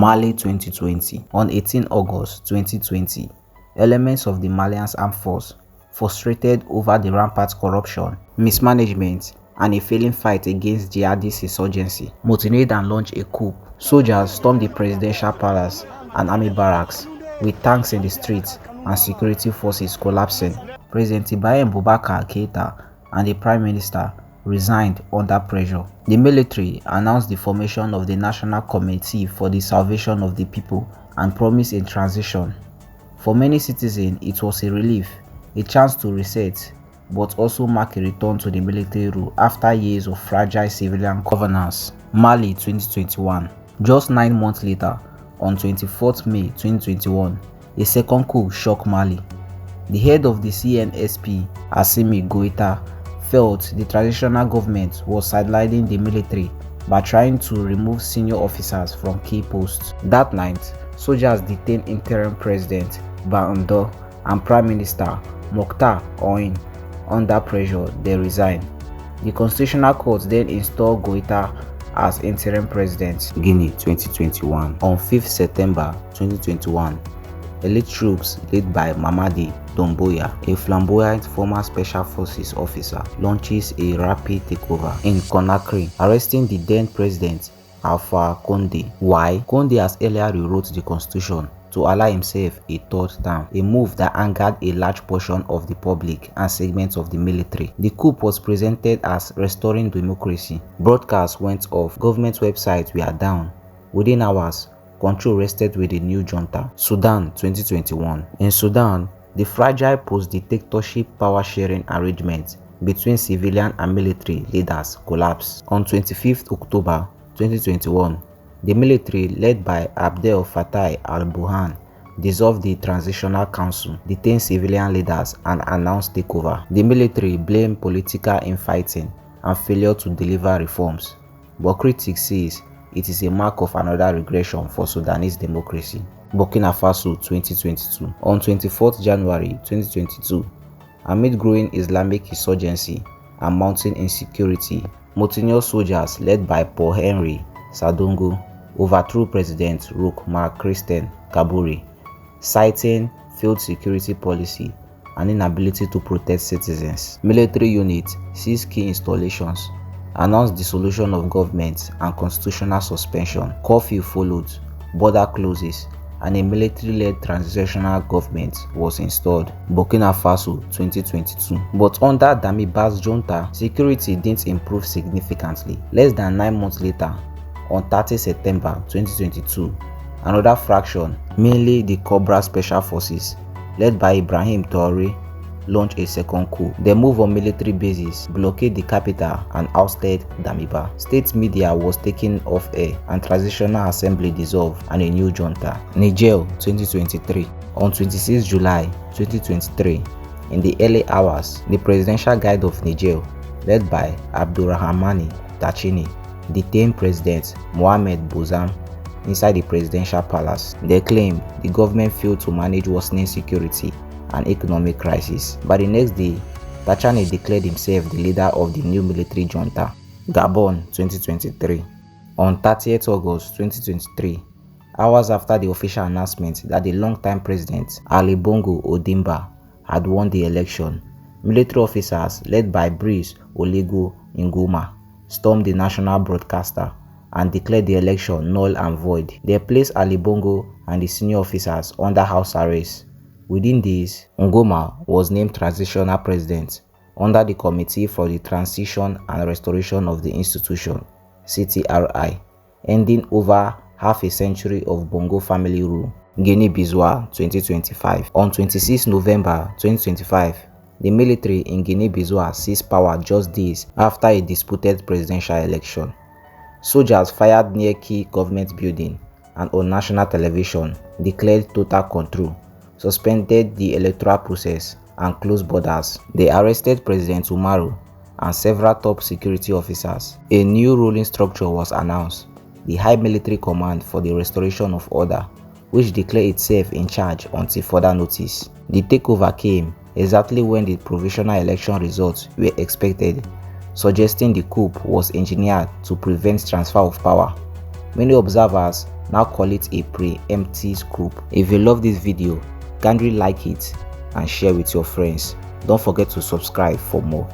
Mali 2020. On 18 August 2020, elements of the Malian armed force, frustrated over the rampant corruption, mismanagement, and a failing fight against jihadist insurgency, mutinied and launched a coup. Soldiers stormed the presidential palace and army barracks, with tanks in the streets and security forces collapsing. President Ibrahim Boubacar Keïta and the Prime Minister resigned under pressure. The military announced the formation of the National Committee for the Salvation of the People and promised a transition. For many citizens, it was a relief, a chance to reset, but also mark a return to the military rule after years of fragile civilian governance. Mali 2021. Just 9 months later, on 24th May 2021, a second coup shocked Mali. The head of the CNSP, Assimi Goïta, felt the transitional government was sidelining the military by trying to remove senior officers from key posts. That night, soldiers detained interim president Bando and Prime Minister Mokhtar Ould. Under pressure, they resigned. The Constitutional Court then installed Goïta as interim president. Guinea 2021. On 5th September 2021, elite troops led by Mamadi Doumbouya, a flamboyant former Special Forces officer, launches a rapid takeover in Conakry, arresting the then president Alpha Condé. Why? Condé has earlier rewrote the constitution to allow himself a third term, a move that angered a large portion of the public and segments of the military. The coup was presented as restoring democracy. Broadcasts went off, government websites were down. Within hours, control rested with the new junta. Sudan 2021. In Sudan, the fragile post-dictatorship power-sharing arrangement between civilian and military leaders collapsed. On 25th October 2021, the military, led by Abdel Fattah al-Burhan, dissolved the Transitional Council, detained civilian leaders, and announced takeover. The military blamed political infighting and failure to deliver reforms, but critics say it is a mark of another regression for Sudanese democracy. Burkina Faso 2022. On 24th January 2022, amid growing Islamic insurgency and mounting insecurity, mutinous soldiers led by Paul Henry Sadongo overthrew President Roch Marc Christian Kabore, citing failed security policy and inability to protect citizens. Military units seized key installations, announced dissolution of government and constitutional suspension. Curfew followed, border closes, and a military-led transitional government was installed. Burkina Faso 2022. But under Damiba's junta, security didn't improve significantly. Less than 9 months later, on 30 September 2022, another faction, mainly the Cobra Special Forces, led by Ibrahim Traoré, launched a second coup. They moved on military bases, blockaded the capital, and ousted Damiba. State media was taken off air, and transitional assembly dissolved, and a new junta. Niger 2023. On 26 July 2023, in the early hours, the presidential guard of Niger, led by Abdourahmane Tachini, detained President Mohamed Bazoum inside the presidential palace. They claimed the government failed to manage worsening security and economic crisis. By the next day, Tachani declared himself the leader of the new military junta. Gabon 2023. On 30th August 2023, hours after the official announcement that the longtime president Ali Bongo Ondimba had won the election, military officers led by Brice Oligui Nguema stormed the national broadcaster and declared the election null and void. They placed Ali Bongo and the senior officers under house arrest. Within days, Nguema was named transitional president under the Committee for the Transition and Restoration of the Institution, CTRI, ending over half a century of Bongo family rule. Guinea-Bissau 2025. On 26 November 2025, the military in Guinea-Bissau seized power just days after a disputed presidential election. Soldiers fired near key government building and on national television declared total control, suspended the electoral process, and closed borders. They arrested President Umaru and several top security officers. A new ruling structure was announced, the High Military Command for the Restoration of Order, which declared itself in charge until further notice. The takeover came exactly when the provisional election results were expected, suggesting the coup was engineered to prevent transfer of power. Many observers now call it a preemptive coup. If you love this video, kindly like it and share with your friends. Don't forget to subscribe for more.